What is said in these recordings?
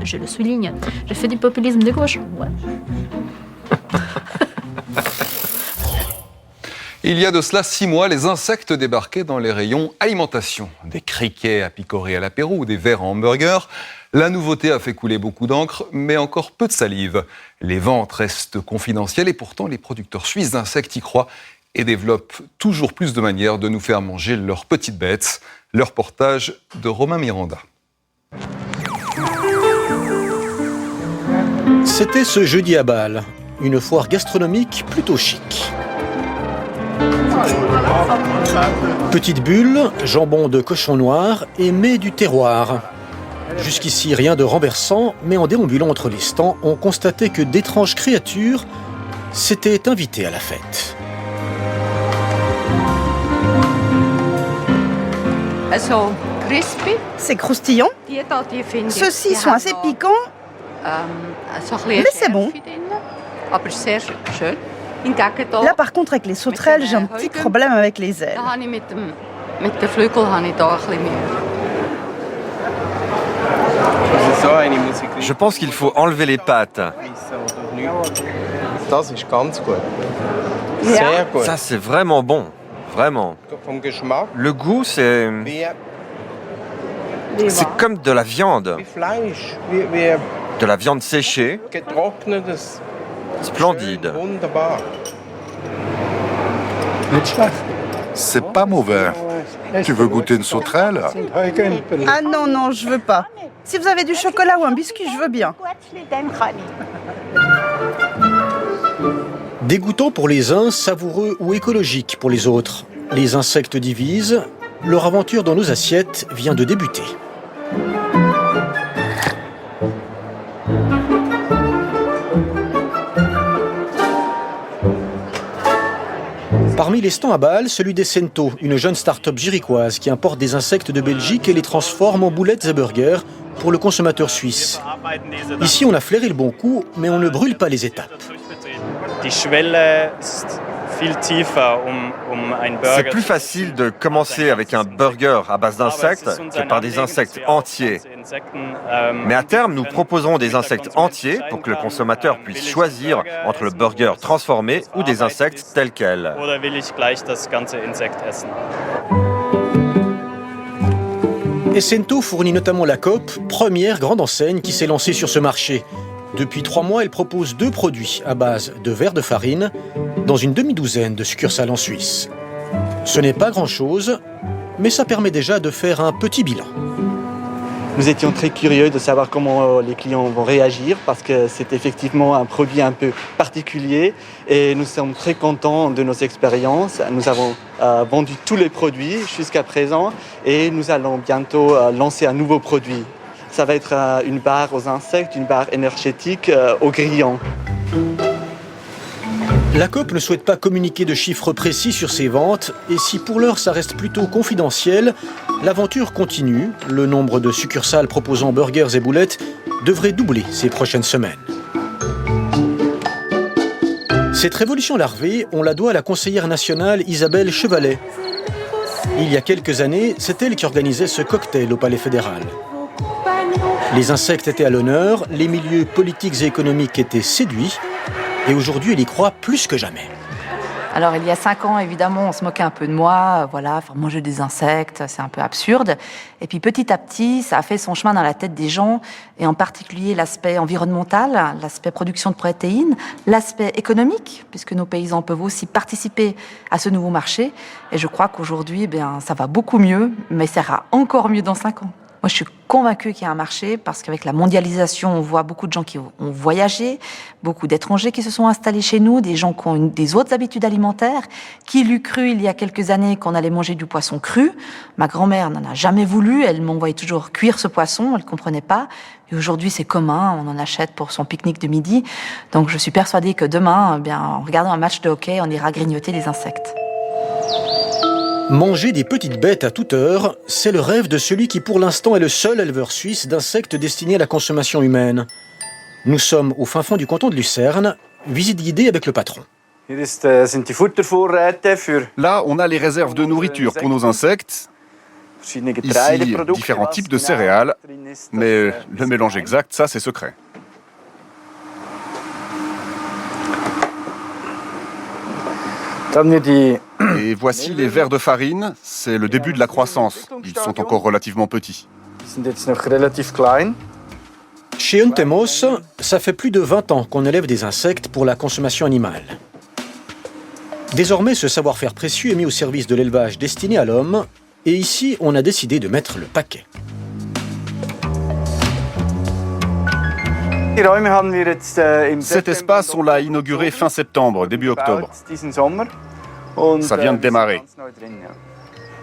Je le souligne, je fais du populisme de gauche. Ouais. Il y a de cela 6 mois, les insectes débarquaient dans les rayons alimentation. Des criquets à picorer à l'apéro ou des vers en hamburger. La nouveauté a fait couler beaucoup d'encre, mais encore peu de salive. Les ventes restent confidentielles et pourtant les producteurs suisses d'insectes y croient et développent toujours plus de manières de nous faire manger leurs petites bêtes. Le reportage de Romain Miranda. C'était ce jeudi à Bâle, une foire gastronomique plutôt chic. Petite bulle, jambon de cochon noir et mets du terroir. Jusqu'ici, rien de renversant, mais en déambulant entre les stands, on constatait que d'étranges créatures s'étaient invitées à la fête. C'est croustillant. Ceux-ci sont assez piquants, mais c'est bon. Là, par contre, avec les sauterelles, j'ai un petit problème avec les ailes. Je pense qu'il faut enlever les pattes. Ça, c'est vraiment bon. Vraiment. Le goût, c'est comme de la viande. De la viande séchée. Splendide. C'est pas mauvais. Tu veux goûter une sauterelle? Ah non, non, je veux pas. Si vous avez du chocolat ou un biscuit, je veux bien. Dégoûtant pour les uns, savoureux ou écologique pour les autres. Les insectes divisent, leur aventure dans nos assiettes vient de débuter. Parmi les stands à Bâle, celui des Cento, une jeune start-up zurichoise qui importe des insectes de Belgique et les transforme en boulettes et burgers pour le consommateur suisse. Ici, on a flairé le bon coup, mais on ne brûle pas les étapes. C'est plus facile de commencer avec un burger à base d'insectes que par des insectes entiers. Mais à terme, nous proposerons des insectes entiers pour que le consommateur puisse choisir entre le burger transformé ou des insectes tels quels. Essento fournit notamment la Coop, première grande enseigne qui s'est lancée sur ce marché. Depuis 3 mois, elle propose 2 produits à base de verre de farine dans une demi-douzaine de succursales en Suisse. Ce n'est pas grand-chose, mais ça permet déjà de faire un petit bilan. Nous étions très curieux de savoir comment les clients vont réagir parce que c'est effectivement un produit un peu particulier et nous sommes très contents de nos expériences. Nous avons vendu tous les produits jusqu'à présent et nous allons bientôt lancer un nouveau produit. Ça va être une barre aux insectes, une barre énergétique aux grillons. La Coop ne souhaite pas communiquer de chiffres précis sur ses ventes et si pour l'heure ça reste plutôt confidentiel, l'aventure continue. Le nombre de succursales proposant burgers et boulettes devrait doubler ces prochaines semaines. Cette révolution larvée, on la doit à la conseillère nationale Isabelle Chevalet. Il y a quelques années, c'est elle qui organisait ce cocktail au Palais fédéral. Les insectes étaient à l'honneur, les milieux politiques et économiques étaient séduits, et aujourd'hui, elle y croit plus que jamais. Alors, il y a 5 ans, évidemment, on se moquait un peu de moi, voilà, faire manger des insectes, c'est un peu absurde. Et puis, petit à petit, ça a fait son chemin dans la tête des gens, et en particulier l'aspect environnemental, l'aspect production de protéines, l'aspect économique, puisque nos paysans peuvent aussi participer à ce nouveau marché. Et je crois qu'aujourd'hui, ça va beaucoup mieux, mais ça ira encore mieux dans 5 ans. Moi, je suis convaincue qu'il y a un marché parce qu'avec la mondialisation, on voit beaucoup de gens qui ont voyagé, beaucoup d'étrangers qui se sont installés chez nous, des gens qui ont des autres habitudes alimentaires. Qui l'eût cru il y a quelques années qu'on allait manger du poisson cru? Ma grand-mère n'en a jamais voulu, elle m'envoyait toujours cuire ce poisson, elle ne comprenait pas. Et aujourd'hui, c'est commun, on en achète pour son pique-nique de midi. Donc, je suis persuadée que demain, en regardant un match de hockey, on ira grignoter des insectes. Manger des petites bêtes à toute heure, c'est le rêve de celui qui pour l'instant est le seul éleveur suisse d'insectes destinés à la consommation humaine. Nous sommes au fin fond du canton de Lucerne, visite guidée avec le patron. Là, on a les réserves de nourriture pour nos insectes. Ici, différents types de céréales, mais le mélange exact, ça, c'est secret. Et voici les vers de farine, c'est le début de la croissance. Ils sont encore relativement petits. Chez Untemos, ça fait plus de 20 ans qu'on élève des insectes pour la consommation animale. Désormais, ce savoir-faire précieux est mis au service de l'élevage destiné à l'homme, et ici, on a décidé de mettre le paquet. Cet espace, on l'a inauguré fin septembre, début octobre. Ça vient de démarrer.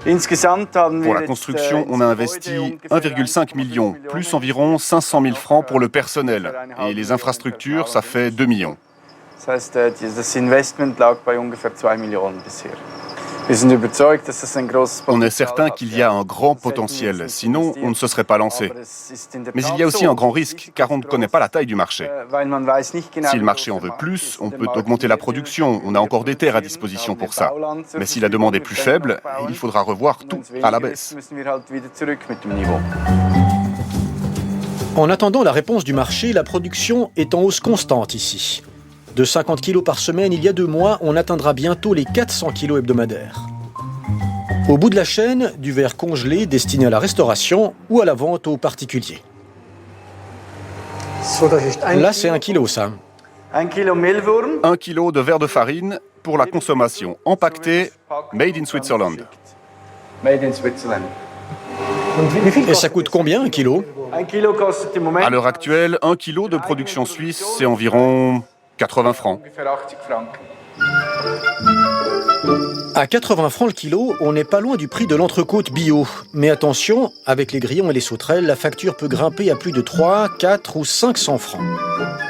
Pour la construction, on a investi 1,5 million, plus environ 500 000 francs pour le personnel. Et les infrastructures, ça fait 2 millions. On est certain qu'il y a un grand potentiel, sinon on ne se serait pas lancé. Mais il y a aussi un grand risque, car on ne connaît pas la taille du marché. Si le marché en veut plus, on peut augmenter la production, on a encore des terres à disposition pour ça. Mais si la demande est plus faible, il faudra revoir tout à la baisse. En attendant la réponse du marché, la production est en hausse constante ici. De 50 kg par semaine, il y a 2 mois, on atteindra bientôt les 400 kg hebdomadaires. Au bout de la chaîne, du verre congelé destiné à la restauration ou à la vente aux particuliers. Là, c'est 1 kilo, ça. 1 kilo de verre de farine pour la consommation, empaqueté, made in Switzerland. Et ça coûte combien, 1 kilo? À l'heure actuelle, 1 kilo de production suisse, c'est environ 80 francs. À 80 francs le kilo, on n'est pas loin du prix de l'entrecôte bio. Mais attention, avec les grillons et les sauterelles, la facture peut grimper à plus de 3, 4 ou 500 francs.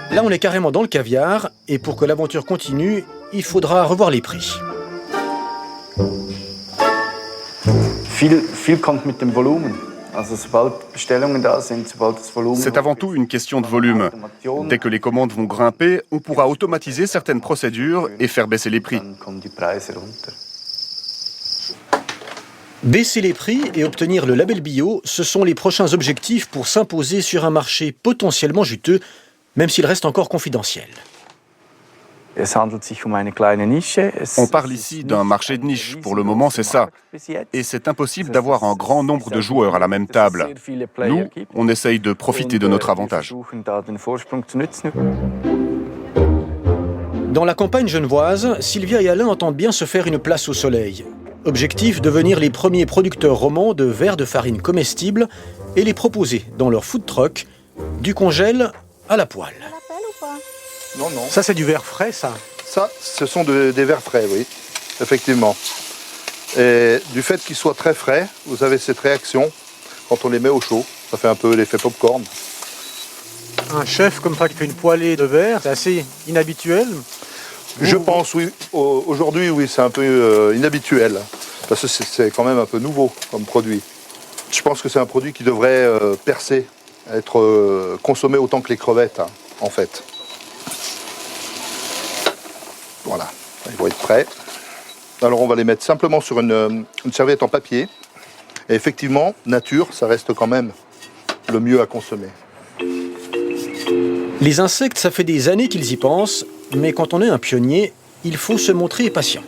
Là, on est carrément dans le caviar, et pour que l'aventure continue, il faudra revoir les prix. Viel kommt mit dem Volumen. C'est avant tout une question de volume. Dès que les commandes vont grimper, on pourra automatiser certaines procédures et faire baisser les prix. Baisser les prix et obtenir le label bio, ce sont les prochains objectifs pour s'imposer sur un marché potentiellement juteux, même s'il reste encore confidentiel. On parle ici d'un marché de niche. Pour le moment, c'est ça. Et c'est impossible d'avoir un grand nombre de joueurs à la même table. Nous, on essaye de profiter de notre avantage. Dans la campagne genevoise, Sylvia et Alain entendent bien se faire une place au soleil. Objectif, devenir les premiers producteurs romans de verres de farine comestibles et les proposer dans leur food truck, du congèle à la poêle. Non, non. Ça, c'est du verre frais, ça? Ça, ce sont des verres frais, oui, effectivement. Et du fait qu'ils soient très frais, vous avez cette réaction quand on les met au chaud. Ça fait un peu l'effet popcorn. Un chef comme ça qui fait une poêlée de verre, c'est assez inhabituel. Je pense, oui. Aujourd'hui, oui, c'est un peu inhabituel. Parce que c'est quand même un peu nouveau comme produit. Je pense que c'est un produit qui devrait percer, être consommé autant que les crevettes, hein, en fait. Voilà, ils vont être prêts. Alors on va les mettre simplement sur une serviette en papier. Et effectivement, nature, ça reste quand même le mieux à consommer. Les insectes, ça fait des années qu'ils y pensent, mais quand on est un pionnier, il faut se montrer patient.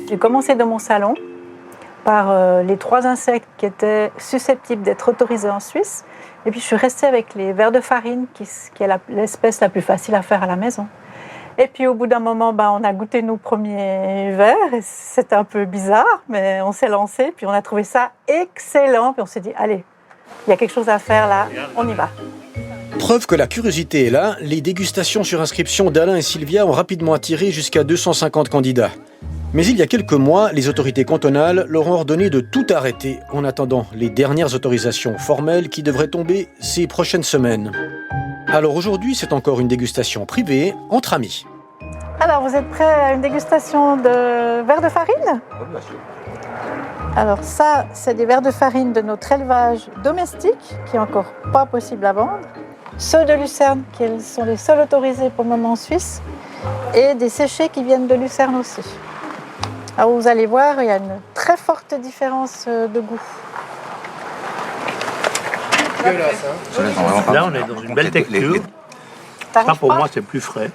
J'ai commencé dans mon salon par les 3 insectes qui étaient susceptibles d'être autorisés en Suisse. Et puis je suis restée avec les vers de farine, qui est l'espèce la plus facile à faire à la maison. Et puis au bout d'un moment, on a goûté nos premiers verres. C'était un peu bizarre, mais on s'est lancé. Puis on a trouvé ça excellent. Puis on s'est dit, allez, il y a quelque chose à faire là, on y va. Preuve que la curiosité est là, les dégustations sur inscription d'Alain et Sylvia ont rapidement attiré jusqu'à 250 candidats. Mais il y a quelques mois, les autorités cantonales leur ont ordonné de tout arrêter en attendant les dernières autorisations formelles qui devraient tomber ces prochaines semaines. Alors aujourd'hui, c'est encore une dégustation privée, entre amis. Alors, vous êtes prêts à une dégustation de verres de farine? Oui, bien sûr. Alors ça, c'est des verres de farine de notre élevage domestique, qui est encore pas possible à vendre. Ceux de Lucerne, qui sont les seuls autorisés pour le moment en Suisse, et des séchés qui viennent de Lucerne aussi. Alors vous allez voir, il y a une très forte différence de goût. Là, on est dans une belle texture. Ça, pour moi, c'est plus frais.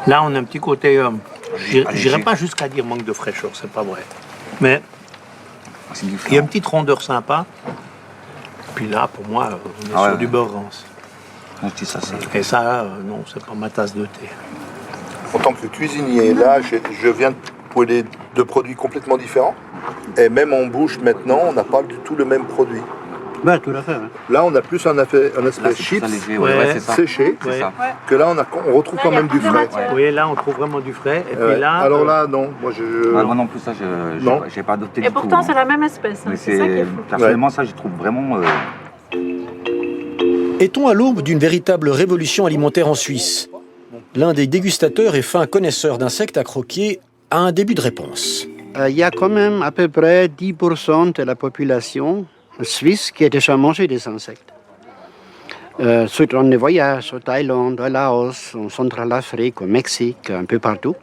Là, on a un petit côté... J'irai pas jusqu'à dire manque de fraîcheur, c'est pas vrai. Mais il y a une petite rondeur sympa. Puis là, pour moi, on est sur du beurre rance. Et ça, non, c'est pas ma tasse de thé. En tant que cuisinier, là, je viens pour les deux produits complètement différents. Et même en bouche, maintenant, on n'a pas du tout le même produit. Ben, tout à fait. Hein. Là, on a plus un aspect chips, séché, que là, on retrouve quand même du frais. Oui, là, on trouve vraiment du frais. Et puis là, alors là, non. Moi, moi non plus, ça, j'ai pas adopté du tout. Et pourtant, c'est la même espèce. Hein. C'est ça qui est fou. Personnellement, ça, je trouve vraiment... Est-on à l'aube d'une véritable révolution alimentaire en Suisse? L'un des dégustateurs et fin connaisseur d'insectes à croquer a un début de réponse. Il y a quand même à peu près 10% de la population suisse qui a déjà mangé des insectes. Soit on les voyage au Thaïlande, au Laos, en Centrafrique, au Mexique, un peu partout.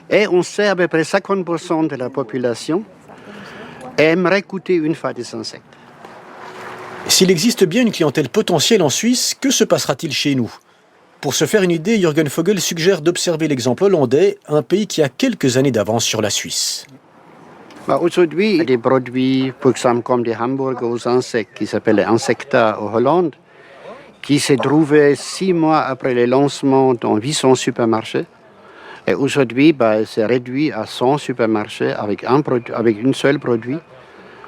Et on sait à peu près 50% de la population aimerait goûter une fois des insectes. S'il existe bien une clientèle potentielle en Suisse, que se passera-t-il chez nous? Pour se faire une idée, Jürgen Vogel suggère d'observer l'exemple hollandais, un pays qui a quelques années d'avance sur la Suisse. Aujourd'hui, il y a des produits, par exemple comme des hamburgers aux insectes qui s'appellent Insecta en Hollande, qui s'est trouvé 6 mois après le lancement dans 800 supermarchés. Et aujourd'hui, c'est réduit à 100 supermarchés avec un seul produit.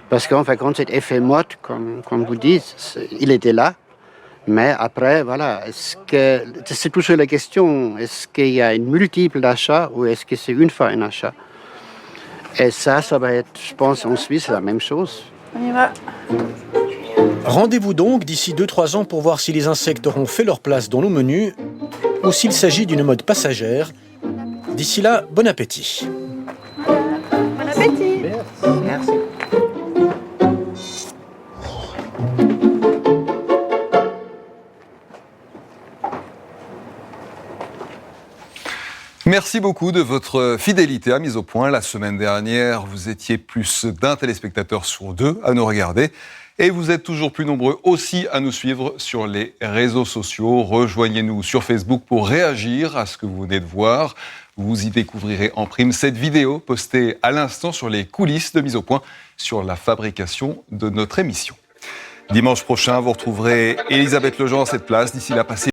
Parce qu'en fait, quand cet effet mode, comme vous dites, il était là. Mais après, voilà, c'est toujours la question, est-ce qu'il y a une multiple d'achat ou est-ce que c'est une fois un achat? Et ça va être, je pense, en Suisse, la même chose. On y va. Rendez-vous donc d'ici 2-3 ans pour voir si les insectes auront fait leur place dans nos menus ou s'il s'agit d'une mode passagère. D'ici là, bon appétit. Bon appétit. Merci. Merci beaucoup de votre fidélité à Mise au Point. La semaine dernière, vous étiez plus d'un téléspectateur sur 2 à nous regarder. Et vous êtes toujours plus nombreux aussi à nous suivre sur les réseaux sociaux. Rejoignez-nous sur Facebook pour réagir à ce que vous venez de voir. Vous y découvrirez en prime cette vidéo postée à l'instant sur les coulisses de Mise au Point sur la fabrication de notre émission. Dimanche prochain, vous retrouverez Elisabeth Lejean à cette place. D'ici là, passez